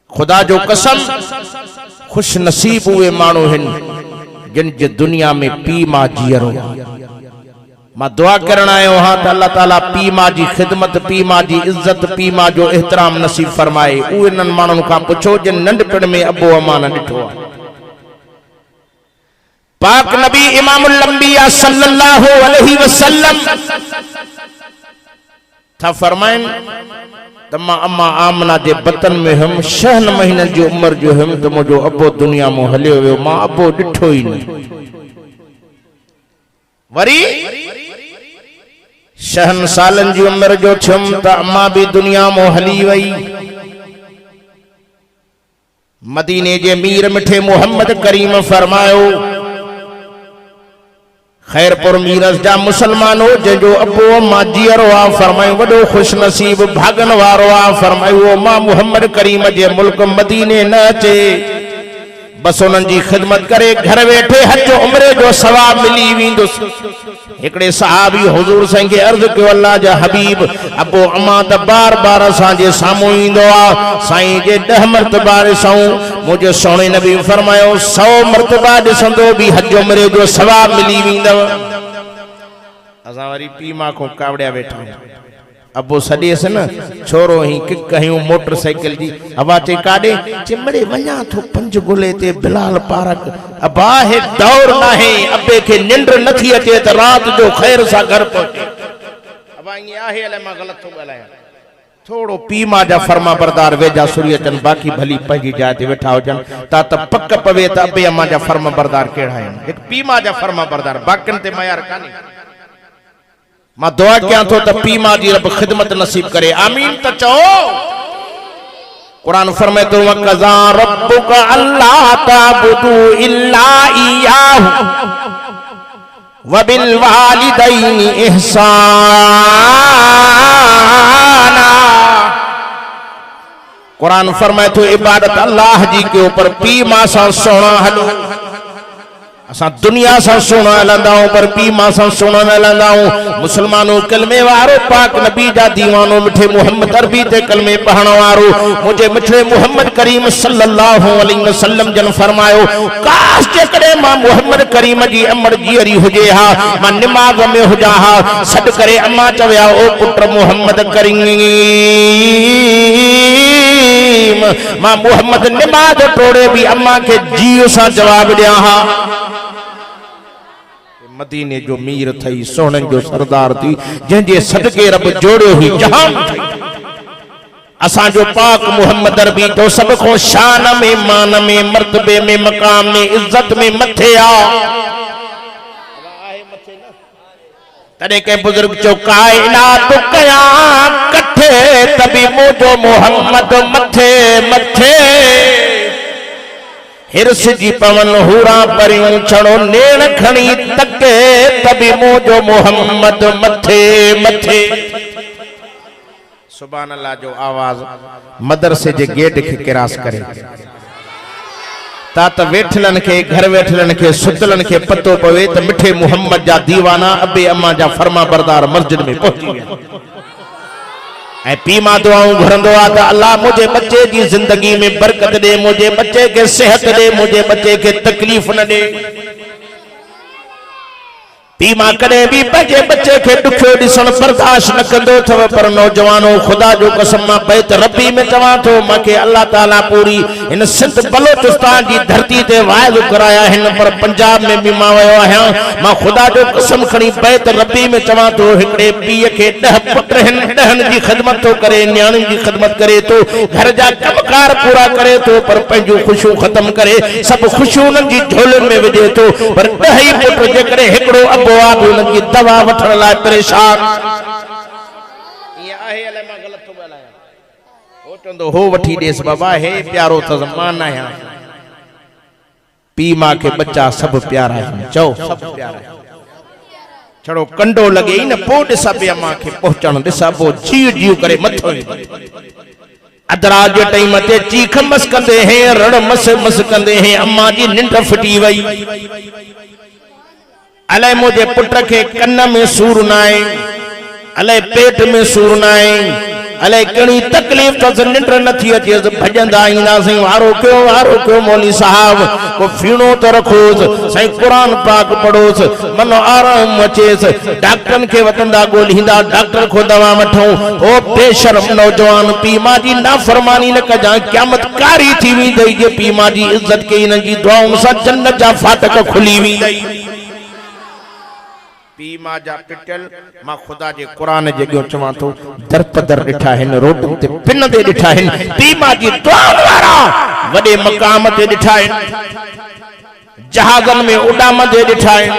खुदा जो कसम खुश नसीब हुए माण्हू आहिनि जिन जे दुनिया में पी मां जीअरो। मां दुआ करण आयो हां त अल्लाह ताला पी मां जी ख़िदमत, पी मां जी इज्जत, पी मां जो एहतराम नसीब फरमाए। उहे इन्हनि माण्हुनि खां पुछो जिन नंढपिण में अबो अम्मा न ॾिठो आहे। पाक नबी इमामुल अंबिया सल्लल्लाहु अलैहि वसल्लम था फरमाइन त मां अम्मा आमना जे बतन में हम 6 महीननि जी उम्र जो हम त मुंहिंजो अबो दुनिया में हलियो वियो, मां अबो ॾिठो ई न। वरी 6 सालनि जी उम्र जो थियुमि त अम्मा भी दुनिया में हली वई। मदीने जे मीर मिठे मोहम्मद करीम फरमायो खैरपुर मीरस जा मुसलमानो जो अबो अम्मा जीअरो आ, फरमायो वॾो खुश नसीब भागन वारो आ। फरमायो मां मोहम्मद करीम जे मुल्क मदीने न अचे, बस उन्हनि जी ख़िदमत करे घर वेठे हज उम्रे जो सवाब मिली वेंदुसि। हिकिड़े सहाबी हुजूर साईं खे अर्ज़ कयो अल्लाह जा हबीब अबो अम्मा त बार बार असांजे साम्हूं ईंदो आहे, साईं जे 10 मरतबा ॾिसूं। मुंहिंजे सोणे नबी फरमायो 100 मरतबा ॾिसंदो बि हज उम्रे जो सवाब मिली वेंदव। असां वरी पी मां खां कावड़िया वेठा अबो सॾेसि न छोरो ही किक कयूं मोटरसाइकिल जी हवा ते काॾे चिमड़े वञा थो 5 गुले ते बिलाल पारक। अबा हे दौर नाहे, अबे खे निंड नथी अचे त रात जो खैर सां घर पहुचे। अबा ईअं आहे अलाए मां ग़लति थो ॻाल्हायां। थोड़ो पी मां जा फर्मा बरदार वेझा सुरी अचनि, बाक़ी भली पंहिंजी जाइ ते वेठा हुजनि ता त पक पवे त अबे अम्मा जा फर्मा बरदार कहिड़ा आहिनि। हिकु पी मां जा फर्मा बरदार, बाक़ियुनि ते मयार कान्हे। मां दुआ कयां थो त पी मां जी रब ख़िदमत नसीब करे, आमीन त चओ। कुरान फरमाए थो वक़ज़ा रब्बुका अल्ला ताबुदू इल्ला इय्याहु व बिल वालिदैनि इहसाना। कुरान फरमाए थो इबादत अल्लाह जी के ऊपर पी मां सां सोना हलो। असां दुनिया सां सोना हलंदाऊं पर पी मां सां सोना न हलंदाऊं। मुसलमानों कलमे वारो पाक नबी जा दीवानो मिठे मोहम्मद अरबी ते कलमे पढ़ण वारो मुझे मिठे मोहम्मद करीम सल्लल्लाहु अलैहि वसल्लम जन फरमायो काश जेकॾहिं मां मोहम्मद करीम जी अमर जीअरी हुजे हा, मां निमाज़ में हुजां हा। सॾ करे अम्मा चवया ओ पुट मोहम्मद करीम मां मोहम्मद निमाज़ टोड़े भी अम्मा के जीअ सां जवाब ॾियां हा। मदीने जो मीर थई, सोहणनि जो सरदार थी, जंहिंजे सदके रब जोड़ियो ही जहान थई। असांजो पाक मोहम्मद अरबी तो सब को शान में, मान में, मर्तबे में, मकाम में, इज्जत में मथे आ। तॾहिं कंहिं बुजुर्ग चयो काइनात कया कठे तभी मुंहिंजो मोहम्मद मथे मथे। हिरस जी पवन हूरा परियूं छड़ो नेण खणी तके तभी मुंहिंजो मोहम्मद मथे मथे। सुभान अल्लाह जो आवाज मदरसे जे गेट खे किरास करे ता त वेठलनि खे घर वेठलनि खे सुतलनि खे पतो पवे त मिठे मोहम्मद जा दीवाना अबे अम्मा जा फर्मा बरदार मस्जिद में पहुची विया। ऐं पी मां दुआऊं घुरंदो आहे त अल्लाह मुझे बच्चे की जिंदगी में बरकत दे, मुझे बच्चे के सेहत दे, मुझे बच्चे के तकलीफ न दे। पी मां कॾहिं भी पंहिंजे बच्चे के दुखियो ॾिसण बर्दाश्त न कंदो अथव। पर नौजवानो खुदा जो कसम मां बैत रबी में चवां थो मूंखे अल्लाह ताला पूरी हिन सिंध बलोचिस्तान जी धरती ते वाइज कराया आहिनि, पर पंजाब में भी मां वियो आहियां। मां खुदा जो कसम खणी बैत रबी में चवां थो हिकिड़े पीउ खे 10 पुट आहिनि, 10 जी ख़िदमत थो करे, न्याणियुनि जी ख़िदमत करे थो, घर जा कमकार पूरा करे थो, पर पंहिंजूं ख़ुशियूं ख़त्म करे सभु ख़ुशियूं उन्हनि जी झोलियुनि में विझे थो। पर 10 ई पुट जेकॾहिं हिकिड़ो की दवा वठण लाइ परेशान। ये आहे अले मां गलत थो ॻाल्हायां। हो चंदो हो वठी ॾेस बाबा, हे प्यारो अथसि मां न आहियां। पी मां खे बच्चा सभु प्यारा आहिनि, चओ सभु प्यारा आहिनि। छड़ो कंडो लॻे ई न पोइ ॾिसा पिया मां खे पहुचण, ॾिसा पोइ जीव जीव करे मथो अदराज जे टाइम ते चीख मस कंदे हैं, रण मस मस कंदे हैं, अम्मा जी निंड फिटी वई। अले मुझे पुट के कन्न में सूर न आहे, अले पेट में सूर न आहे, अले कणी तकलीफ तो निंड नथी अचे भजंदा ईंदासीं वारो कयो मौली साहब को फीणो तो रखोस सही कुरान पाक पढ़ोस मन आराम अचेस डॉक्टरन के वतंदा गोलींदा डॉक्टर को दवा वठो ओ बेशरम नौजवान पी मां जी नाफरमानी न कजा क़यामत कारी थी वेंदई जे पी मां जी इज्जत के इन जी दुआउन सा जन्नत जा फाटक खुली वेंदई पी मां जा पिटल मां खुदा जे कुरान जे गयो चवा तो दर पदर दिठा हिन रोड ते पिन ते दिठा हिन पी मां जी दुआ वारा वडे मकाम ते दिठा हिन जहाजन में उडाम ते दिठा हिन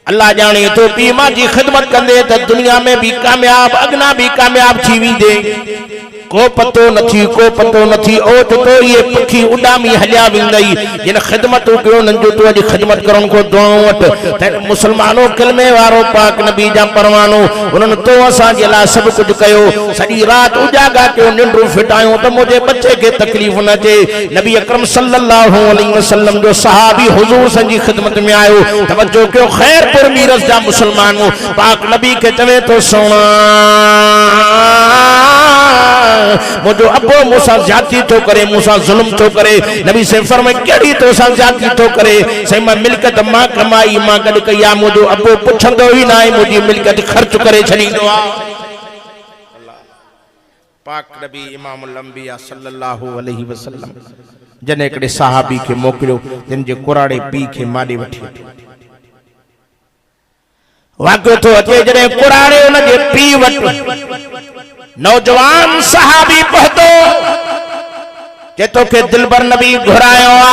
अल्लाह जाने तो पी मां जी खिदमत कंदे त दुनिया में भी कामयाब अगना भी कामयाब थी वेंदे को पतो नथी ओ तो ये पखी उडामी हलिया वेंदई जिन खिदमत कयो नंजो तो अज खिदमत करन को दुआओं वट त मुसलमानो कलमे वारो पाक नबी जा परवानो उनन तो असा जे ला सब कुछ कयो सडी रात उजागा कयो निंड्रू फिटायो त मुझे बच्चे के तकलीफ न थे नबी अकरम सल्लल्लाहु अलैहि वसल्लम जो सहाबी हुजूर संजी खिदमत में आयो तवज्जो कयो खैरपुर मीरस जा मुसलमानो पाक नबी के चवे तो सोना मुझो अबो मूसा ज्यादती तो करे मूसा जुल्म तो करे नबी से फरमाए केड़ी तो सा ज्यादती तो करे सही मां मिलकत मां कमाई मां गड कया मुझो अबो पुछंदो ही ना मुझी मिलकत खर्च करे छडींदो आ पाक नबी इमामुल अंबिया सल्लल्लाहु अलैहि वसल्लम जने कड़े सहाबी के मोकलियो जिन जे कुराड़े पी के माडे वठी वाक़ो तो अचे जने कुराड़े उन जे पी वट नौजवान सहाबी पहुतो जे तो के दिलबर नबी घुरायो आ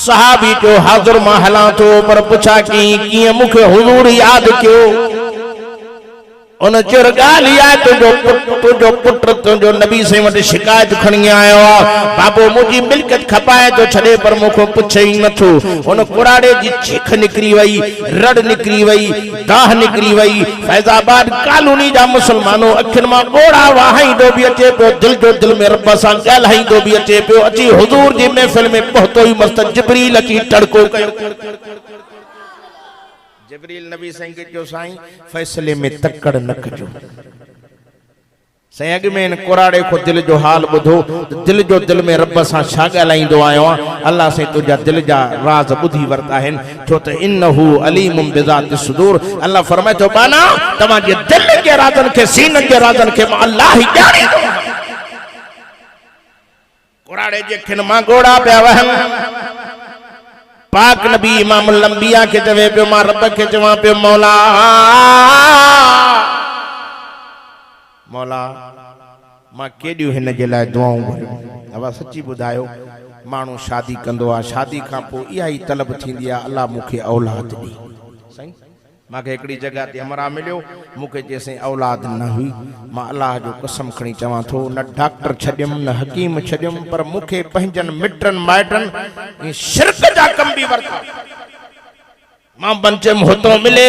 सहाबी जो हाजिर मां हला तो पर पुछा की किए मुखे हुजूर याद क्यों उन चिर गाली आए तुझो पुत्र तुझो नबी से वट शिकायत खणी आयो आ बाबो मुजी मिलकत खपाए तो छड़े पर मुखो पुछे ही नथो उन कुराड़े जी चीख निकरी वई रड़ निकरी वई दाह निकरी वई फैजाबाद कॉलोनी जा मुसलमानो अखिन मां गोड़ा वाहाई दो भी अचे पियो दिल जो दिल में रब सा ॻाल्हाई दो भी अचे पियो अची हुजूर जी महफिल में पहुतो ही मस्त जिब्रील अची टड़को कयो जिब्रील नबी साईं के जो साईं फैसले में तकड़ न कजो साईं अग में इन कुराड़े को दिल जो हाल बुधो दिल जो दिल में रब सा छा ॻाल्हाईंदो आयो अल्लाह से तुझा दिल जा राज बुधी वरता है छो त इन्नहु अलीमुम बिज़ाति सुदूर अल्लाह फरमाए तो बाना तमा जे दिल के राजन के सीनन के राजन के अल्लाह ही जाने दो कुराड़े जे खिन मां गोड़ा पे वहम पाक नबी इमामुल अंबिया के चवे पे मां रब के चवा पे मौला मां केडियो हिन जे लाइ दुआऊं भरियो अवा सच्ची बुधायो मानू शादी कंदो आ शादी का पो इहा ही तलब थींदी आ अल्लाह मुखे औलाद दी सही माके एकड़ी जगह ते हमरा मिलियो मुके जैसे औलाद न हुई मां अल्लाह जो कसम खणी चवा थो न डॉक्टर छड्यम न हकीम छड्यम पर मुखे पंजन मिटन माइटन शिरक जा कम भी वरता मां पंचम होतो मिले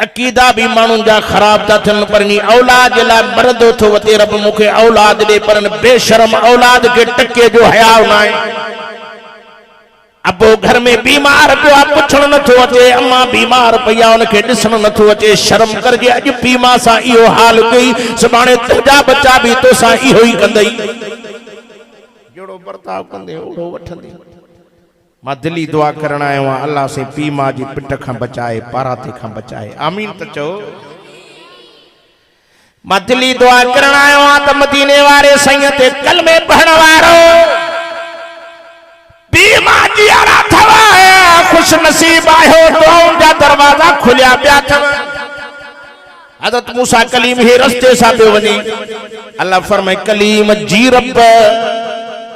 अकीदा भी मानू जा खराब था थन पर नी औलाद ला मरदो थो वते रब मुखे औलाद दे पर बेशरम औलाद के टके जो हया ना अब घर में बीमार पियो पुछण नथो अचे अम्मा बीमार पिया उनके दिसण नथो अचे शर्म करजे अज पीमा सा इहो हाल कई सुभाणे तुझा बच्चा भी तो सा इहो ही कंदई जड़ो बर्ताव कंदे ओड़ो वठंदे मां दिली दुआ करण आयो अल्लाह से पीमा जी पिट खां बचाए पाराते खां बचाए आमीन त चओ मां दिली दुआ करण आयो त मदीने वारे सैयद ते कलमे पढ़ण वारो बीमा जी आरा थवा खुश नसीब आयो दुआउं जा दरवाजा खुलिया पिया थव हज़रत मूसा कलीम ही रस्ते सा पे वनी अल्लाह फरमाए कलीम जी रब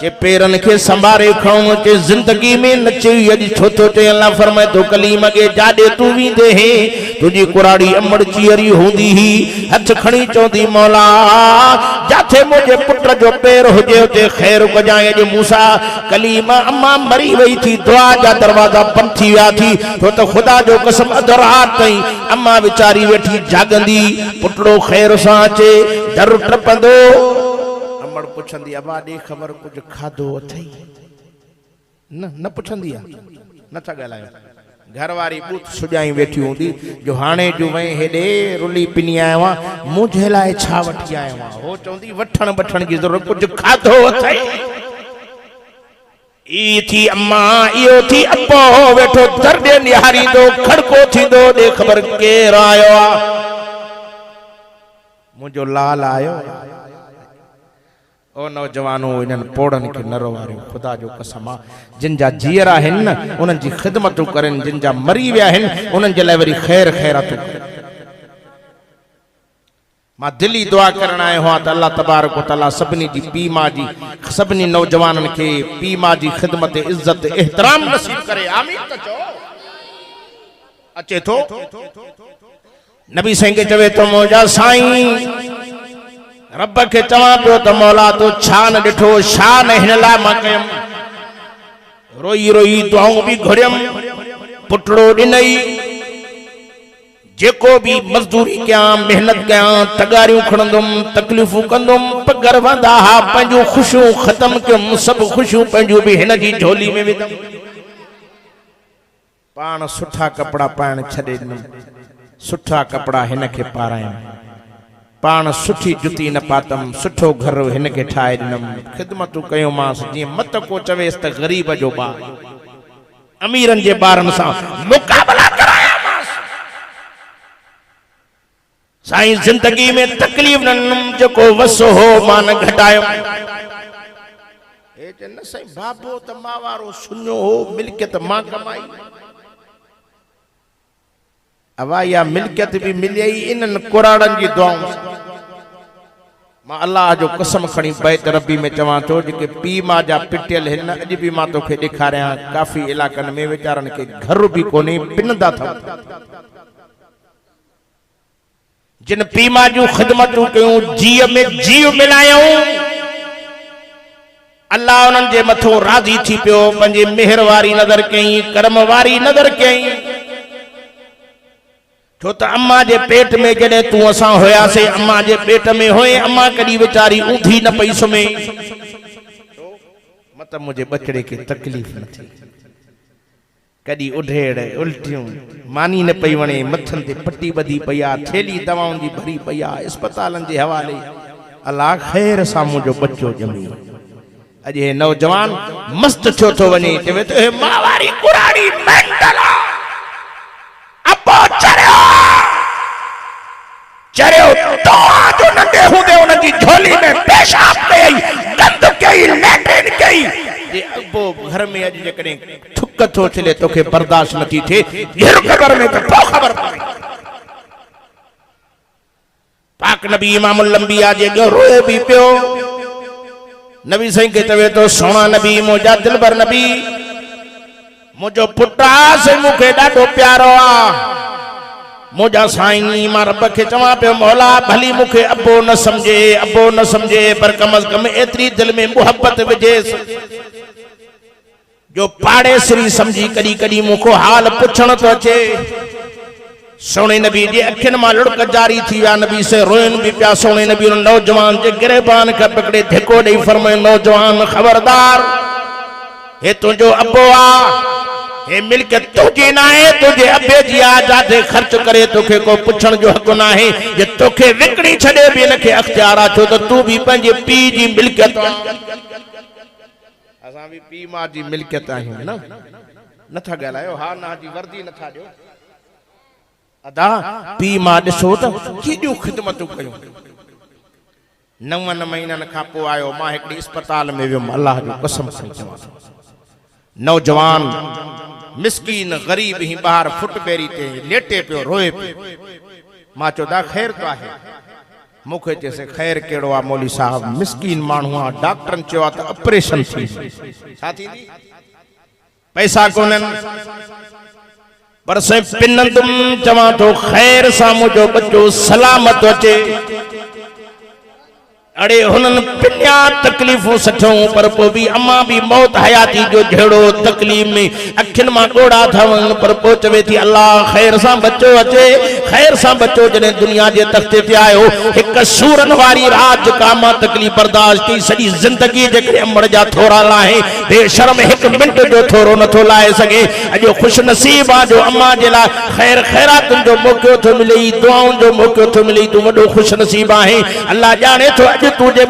के पेरन के संभारे खणो के जिंदगी में नचे अज छो तो ते अल्लाह फरमाए तो कलीम के जाडे तू वींदे हे तुझी कुराड़ी अमड़ चियरी होंदी ही हथ खणी चौंदी मौला जाथे मुझे पुत्र जो पैर हुजे उते खैर को जाए जे मूसा कलीम अम्मा मरी वई थी दुआ जा दरवाजा बंद थी विया थी तो खुदा जो कसम अध रात ताईं अम्मा बेचारी वेठी जागंदी पुटड़ो खैर सां अचे दर टपंदो अमड़ पुछंदी अबा दे खबर कुछ खाधो अथई न पुछंदी आ न था ॻाल्हायो घरवारी बूथ सुजाई वेठी होंदी जो हाणे जो वई हेडे रुली पिनी आयो आ मुझे लाए छा वठी आयो आ हो चोंदी वठण बठण की जरूरत कुछ खाधो अथई ई थी अम्मा इयो थी अप्पो वेठो दर्दे निहारी दो खड़को थी दो दे खबर केर आयो आ मुझो लाल आयो ओ नौजवानों इन पोड़न के नरो वारियो खुदा जो कसम जिन जा जीअर आहिन न उन्हनि जी ख़िदमतूं करनि जिन जा मरी विया आहिनि उन्हनि जे लाइ वरी ख़ैर ख़ैरातूं मां दिली दुआ करण आयो आहियां त अल्लाह तबारक व तआला सभिनी जी पीउ मां जी सभिनी नौजवाननि खे पीउ मां जी ख़िदमत इज़त एहतराम नसीब करे आमीन त चओ अचे थो नबी साईं खे चवे तो मौजा साईं रब के चवा पियो त मौला तो छा न ॾिठो छा न हिन लाइ मां कयमि रोई रोई दुआऊं बि घुरियम पुटड़ो ॾिनई जेको भी मजदूरी कयां मेहनत कयां तगारियूं खणंदुमि तकलीफ़ूं कंदुमि पगर वंदा हा पंहिंजूं ख़ुशियूं ख़तम कयुमि सभु ख़ुशियूं पंहिंजूं बि हिन जी झोली में विधमि पाण सुठा कपिड़ा पाइण छॾे ॾिनमि सुठा कपिड़ा हिन खे पारायमि पाण सुठी जुती न पातम सुठो घर हिन खे ठाहे ॾिनमि ख़िदमतूं कयोमांसि जीअं मत को चवेसि त ग़रीब जो ॿार अमीरनि जे ॿारनि सां मुक़ाबला करायामांसि साईं ज़िंदगी में तकलीफ़ न जेको वसो हो मां न घटायो हे न साईं बाबो त मां वारो सुञो हो मिल्कियत मां कमाई अवा या मिल्कियत भी मिली इन्हनि कुराड़नि जी दुआऊं मां अल्लाह जो कसम खणी बैत रबी में चवां थो जेके पीउ मां जा पिटियल हिन अॼु बि मां तोखे ॾेखारियां काफ़ी इलाइक़नि में वीचारनि खे घर बि कोन्हे पिनंदा था जिन पीउ मां जूं ख़िदमतूं कयूं जीअ में जीव मिलायूं अल्लाह उन्हनि जे मथां राज़ी थी पियो पंहिंजी मेहर वारी नज़र कयईं करम वारी नज़र कयईं छो त अम्मा जे पेट में जॾहिं तूं असां हुयासीं अम्मा जे पेट में होए अम्मा कॾहिं वीचारी ऊंधी न पई सुम्हे मत मुंहिंजे बचड़े खे तकलीफ़ न थी कॾहिं उढेड़ उल्टियूं मानी न पई वणे मथनि ते पटी ॿधी पई आहे थेली दवाउनि जी भरी पई आहे अस्पतालनि जे हवाले अल्लाह ख़ैर सां मुंहिंजो बचो ॼमी अॼु हे नौजवान मस्त थियो थो वञे चवे थो हे मां वारी कुराड़ी मेंटल चरियो तो जो नंढे हूंदे उनजी झोली में पेशाब कई गंद कई लैट्रिन कई जे अबो घर में अॼु जेकॾहिं थुक थो थिए तोखे बर्दाश्त नथी थिए हिर ख़बर में त पोइ ख़बर पवे पाक नबी इमामुल अंबिया जे रोए बि पियो नबी साईं खे चवे थो सोना नबी मुंहिंजा दिलबर नबी मुंहिंजो पुटु आहे से मूंखे ॾाढो प्यारो आहे मुझा साईं मां रब के चवा पे मौला भली मुखे अबो न समझे पर कम अज कम एतरी दिल में मोहब्बत विजेस जो पाड़े श्री समझी कदी कदी मुखो हाल पुछण तो अचे सोने नबी जे अखिन मां लुड़क जारी थी विया नबी से रोइन भी पिया सोने नबी नौजवान जे गिरबान के पकड़े धिको ॾेई फरमाए नौजवान खबरदार हे तुझो अबो आ हे मिल्कियत तुझी ना है तुझे अबे जी आजादे खर्च करे तोखे को पुछण जो हक ना है जे तोखे विकड़ी छड़े भी इनके अख्तियार आ छो तो तू भी पंजे पी जी मिल्कियत असा भी पी मां जी मिल्कियत आहियूं न नथा गालायो हा ना जी वर्दी नथा दियो अदा पी मां ॾिसो त केॾियूं ख़िदमतूं कयूं 9 महीननि खां पोइ आयो मां हिकिड़ी अस्पताल में वियुमि अल्लाह जो कसम सां चवां नौजवान मिस्कीन गरीब ही बाहर फुट पेरी ते लेटे पियो रोए पियो मां चोदा खैर तो आहे मुखे चेसे खैर केड़ो आ मौली साहब मिस्कीन माण्हू आ डॉक्टरन चयो त ऑपरेशन थी छा थी पैसा कोनन पर से पिनंदुम चवा तो खैर सा मुझो बच्चो सलामत अचे अड़े हुनन पिन्या तकलीफों सठूं पर पो भी अम्मा भी मौत हयाती जो झेड़ो तकलीफ में अखिन मां गोड़ा थवन पर पो चवे थी अल्लाह खैर सा बच्चो अचे खैर सां बचो जने दुनिया जे तख्ते ते आयो एक सूरन वारी रात का मां तकलीफ बर्दाश्त की सजी जिंदगी जे करे अमड़ जा थोरा लाहे बेशर्म एक मिनट जो थोरो न थो लाए सके अजो खुश नसीब आ जो अम्मा जे ला खैर खैरातन जो मौको थो मिले दुआउन जो मौको थो मिले तू वडो खुश नसीब आहे अल्लाह जाने तो अज तुझे